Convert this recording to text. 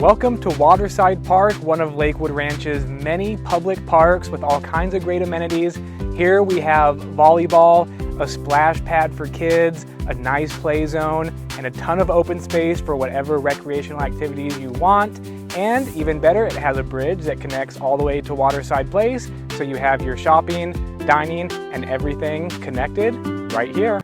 Welcome to Waterside Park, one of Lakewood Ranch's many public parks with all kinds of great amenities. Here we have volleyball, a splash pad for kids, a nice play zone, and a ton of open space for whatever recreational activities you want. And even better, it has a bridge that connects all the way to Waterside Place, so you have your shopping, dining, and everything connected right here.